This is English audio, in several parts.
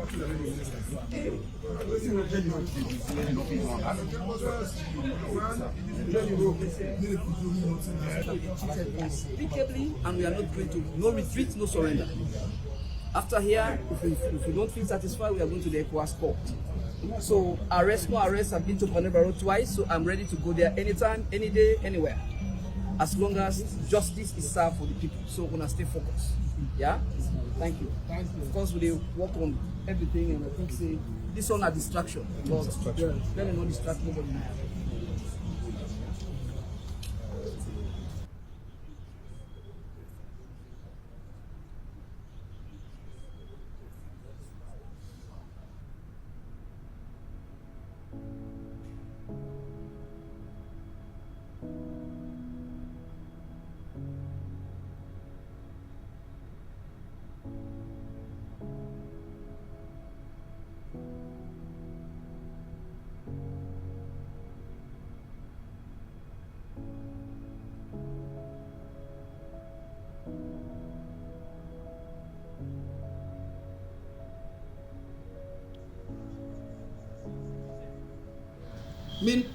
Peaceably, and we are not going to, no retreat, no surrender. After here, if we don't feel satisfied, we are going to the ECOWAS court. So arrest, no arrest, I've been to Panama Road twice, so I'm ready to go there anytime, any day, anywhere. As long as justice is served for the people. So we're gonna stay focused. Yeah? Thank you. Of course, we work on everything, and I think say this one a distraction. Let me not distract nobody.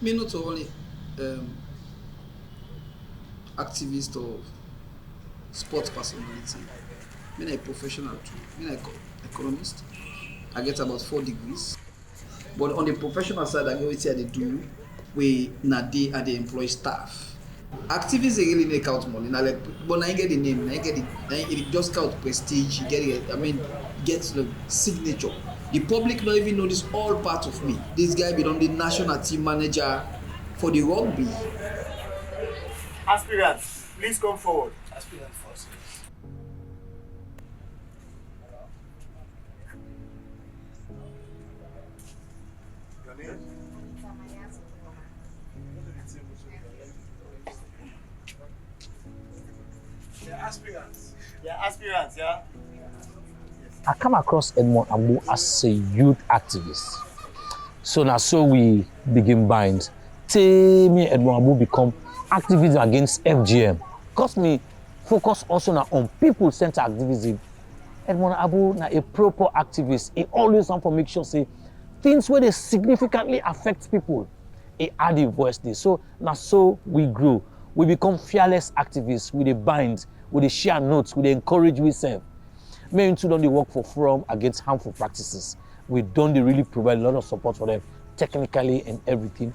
Me not only activist or sports personality. Me a professional too. Me an economist. I get about 4 degrees. But on the professional side, I go what they do. We they are the employ staff. Activists they really make out money. Now, but I get the name. I get it just count prestige. You get it. I mean, gets the signature. The public don't even know this all part of me. This guy be on the national team manager for the rugby. Aspirants, please come forward. Aspirants first. Your name? They're aspirants. They're aspirants, yeah? I come across Edmond Abu as a youth activist. So now we begin bind. Till me Edmond Abu become activism against FGM. Because me focus also now on people-centered activism. Edmond Abu na a proper activist. He always want to make sure say things where they significantly affect people. He add the voice there. So now we grow. We become fearless activists. We dey bind, we dey share notes, we dey encourage ourselves. Me too don't work for forum against harmful practices. We don't really provide a lot of support for them, technically and everything.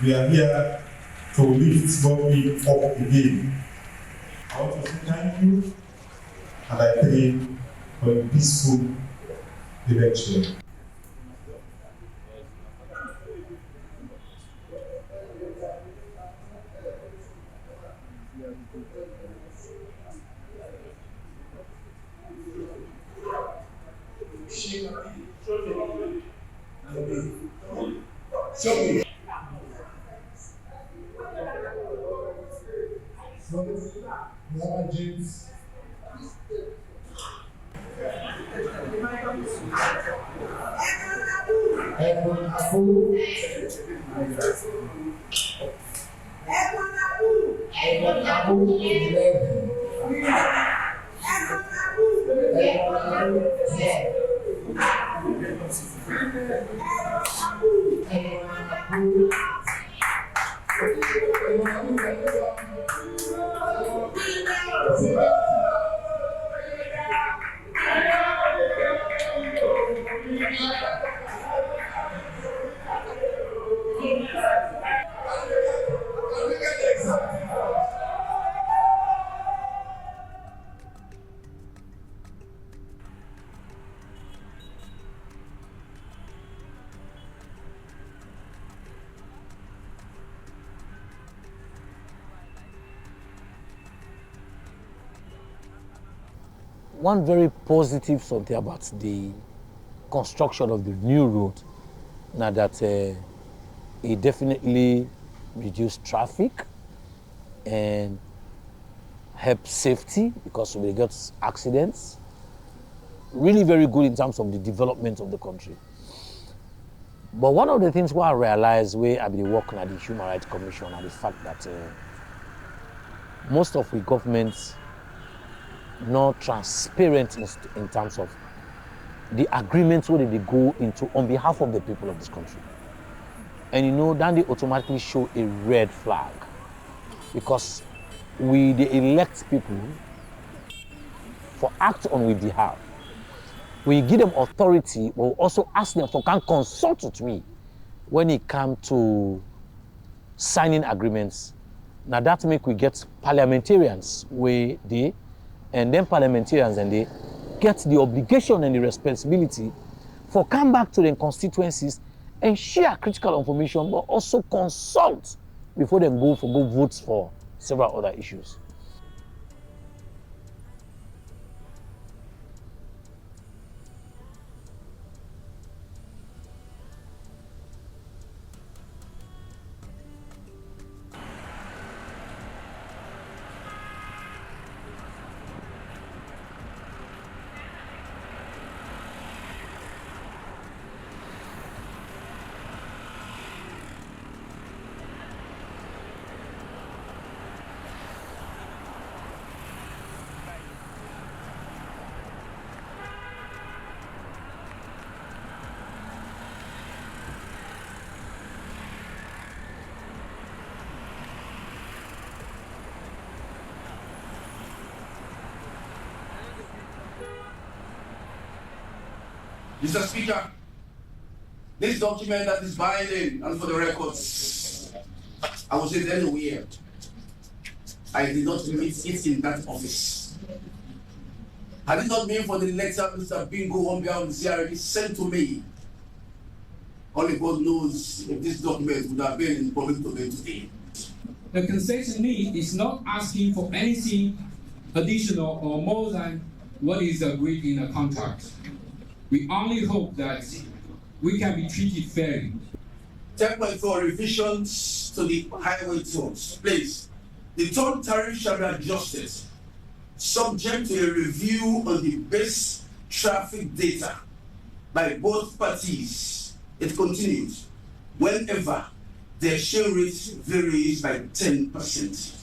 We are here to lift Bobby up again. I want to say thank you, and I pray for a peaceful election. James. Edmond Abu. Edmond Abu. Edmond Abu 11. Edmond Abu. Edmond Abu 10. One very positive something about the construction of the new road, now that it definitely reduced traffic and help safety because we get accidents. Really very good in terms of the development of the country. But one of the things what I realized where I've been working at the Human Rights Commission are the fact that most of the governments not transparent in terms of the agreements where they go into on behalf of the people of this country. And you know, then they automatically show a red flag because we they elect people for act on with behalf. We give them authority, but we also ask them for can consult with we when it comes to signing agreements. Now that make we get parliamentarians where they, and then parliamentarians and they get the obligation and the responsibility for come back to their constituencies and share critical information, but also consult before they go votes for several other issues. Mr. Speaker, this document that is binding and for the records, I was in anywhere. I did not meet it in that office. Had it not been for the letter Mr. Bingo Wambia of Sierra sent to me, only God knows if this document would have been in public domain today. The concession need is not asking for anything additional or more than what is agreed in a contract. We only hope that we can be treated fairly. 10.4 revisions to the highway tolls. Please, the toll tariff shall be adjusted, subject to a review on the base traffic data by both parties. It continues, whenever the exchange rate varies by 10%.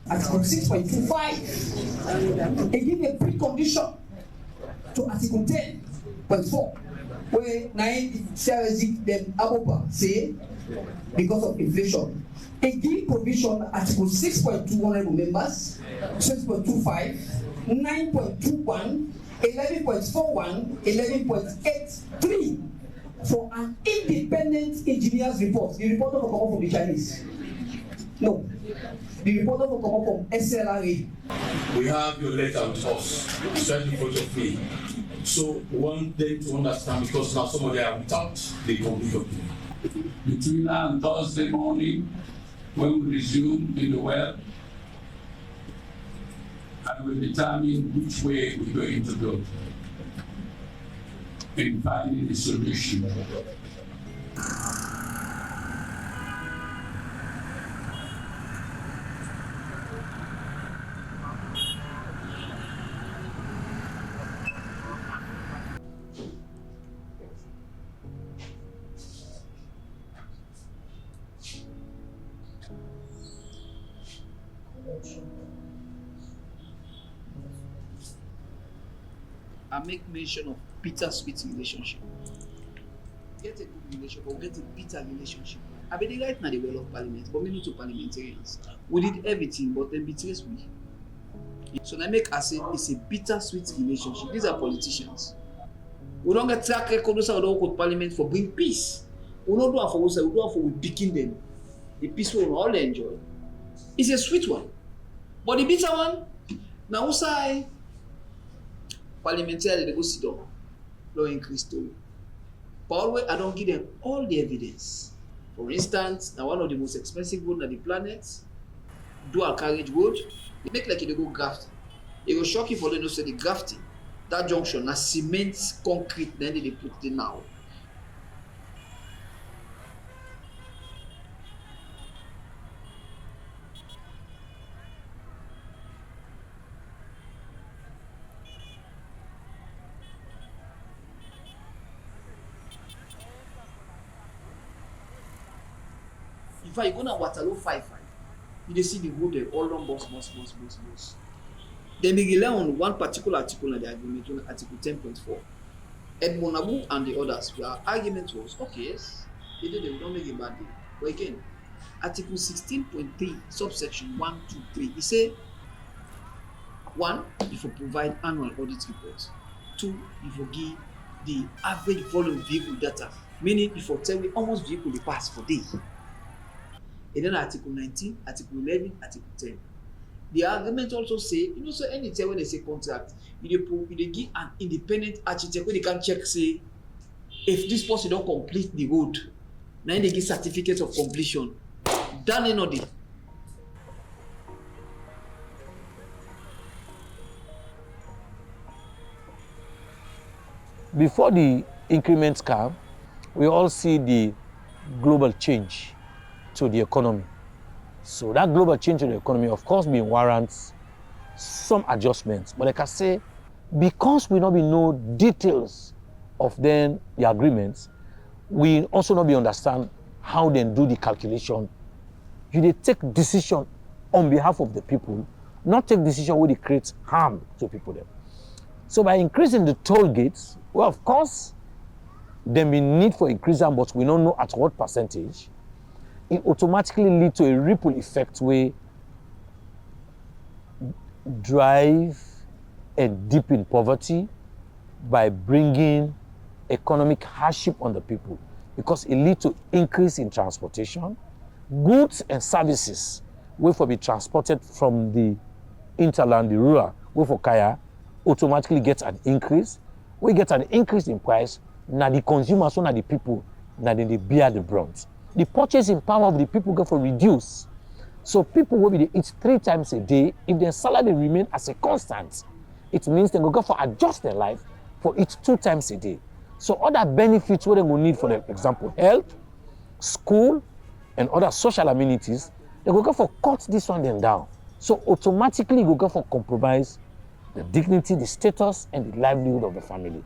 Article 6.25, it gives a precondition to Article 10.4, where Sierra Leonian Abu say because of inflation. It gives provision Article 6.2 honorable members, 6.25, 9.21, 11.41, 11.83 for an independent engineer's report. The report will come from the Chinese. No. The report will come from SLADEA. We have your letter with us, sent in front of me. So we want them to understand because now some of them are without the complete document. Between now and Thursday morning, when we resume in the well, and we determine which way we're going to go in finding the solution. I make mention of bittersweet relationship. Get a good relationship or get a bitter relationship. I mean, they right now the well of parliament, but me not to parliamentarians. We did everything, but then betrays we. So I make I say it's a bittersweet relationship. These are politicians. We don't get track record we don't go to parliament for bring peace. We don't do it for us, we do it for we picking them. The peace we all enjoy. It's a sweet one. But the bitter one, now we say parliamentary they go sit down, law increase story. But always I don't give them all the evidence. For instance, now one of the most expensive road on the planet, dual carriage road, they make like they go grafting. It will shock you for them to say the grafting. That junction, na cement, concrete, then they put it now. In fact, you go to Waterloo 5-5. you see the whole all long boss. Then we rely on one particular article in the agreement, Article 10.4. Edmond Abu and the others, their argument was, okay, yes, they don't make a bad deal. But again, Article 16.3, subsection 1, 2, 3, it say, 1, if you provide annual audit reports. 2, if you give the average volume vehicle data, meaning if you tell me how much vehicle they pass per day. And then Article 19, Article 11, Article 10. The argument also say, so anytime when they say contract, they give an independent architect where they can check, say, if this person don't complete the road, now they give certificate of completion. Done in order. Before the increments come, we all see the global change to the economy. So that global change to the economy, of course, warrants some adjustments. But like I say, because we not know details of then the agreements, we also not understand how they do the calculation. You take decision on behalf of the people, not take decision where they create harm to people then. So by increasing the toll gates, well, of course, there may need for increasing, but we don't know at what percentage. It automatically leads to a ripple effect where drive a dip in poverty by bringing economic hardship on the people, because it leads to increase in transportation, goods and services will for be transported from the interland, the rural, will for Kaya, automatically get an increase. We get an increase in price, now the consumers, so now the people, now they bear the brunt. The purchasing power of the people go for reduce. So people will be eat 3 times a day. If their salary remain as a constant, it means they go for adjust their life for eat 2 times a day. So other benefits what they will need, for example, health, school, and other social amenities, they go for cut this one then down. So automatically go for compromise the dignity, the status, and the livelihood of the family.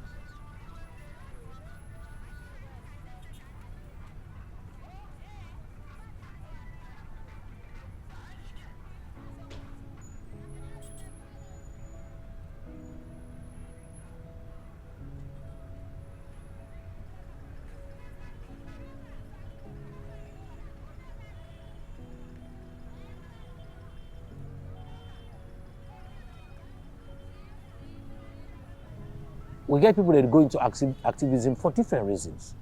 We get people that go into activism for different reasons.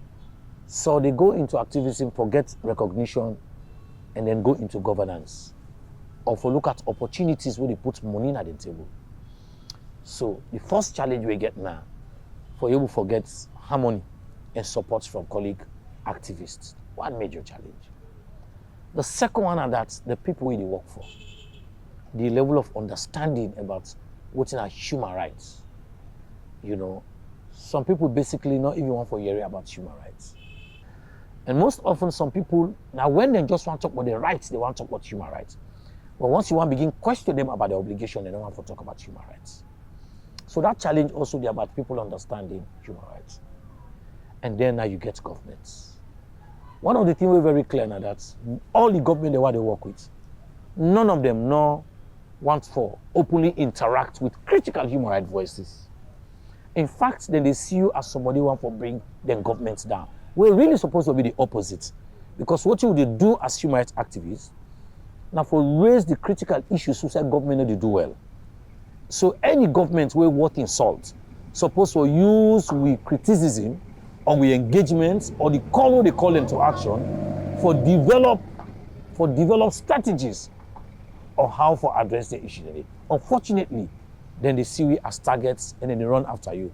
So they go into activism for get recognition and then go into governance, or for look at opportunities where they put money at the table. So the first challenge we get now, for you to forget harmony and support from colleague activists. One major challenge. The second one are that the people we work for, the level of understanding about what are human rights. Some people basically not even want to hear about human rights. And most often some people, now when they just want to talk about their rights, they want to talk about human rights. But once you want to begin question them about their obligation, they don't want to talk about human rights. So that challenge also is about people understanding human rights. And then now you get governments. One of the things we're very clear now that all the government they work with, none of them want to openly interact with critical human rights voices. In fact, then they see you as somebody who want to bring them governments down. We're really supposed to be the opposite. Because what you would do as human rights activists, now for raise the critical issues, so say government they do well. So any government will worth insult, supposed to use with criticism or with engagement or the call they call into action for develop strategies on how to address the issue. Unfortunately, then they see we as targets and then they run after you.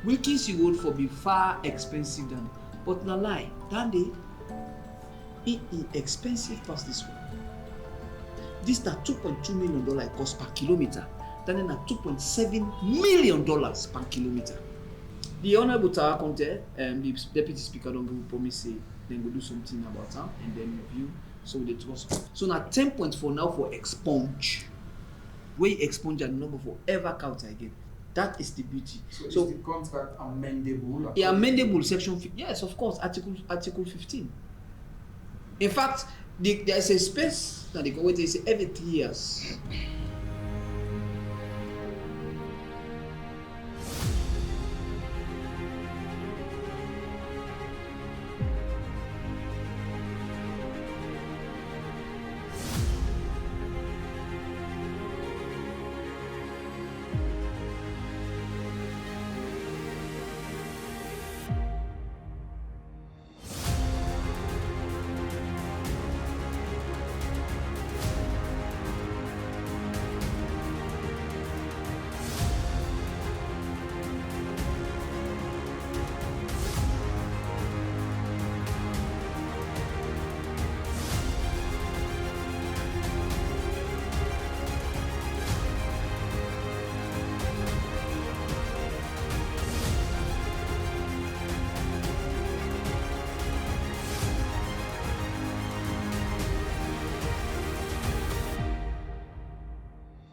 Wilkins Road for be far expensive than, but no lie, that day it is expensive past this one. This that $2.2 million cost per kilometer. standing at $2.7 million per kilometer. The Honorable Tawa Conte, the Deputy Speaker, don't promise say they will do something about that and then review. So they trust. So now 10.4 now for expunge. Where you expunge and number forever count again. That is the beauty. So is the contract amendable? Yeah, amendable section. Yes, of course. Article 15. In fact, there is a space that they go wait. They say every 3 years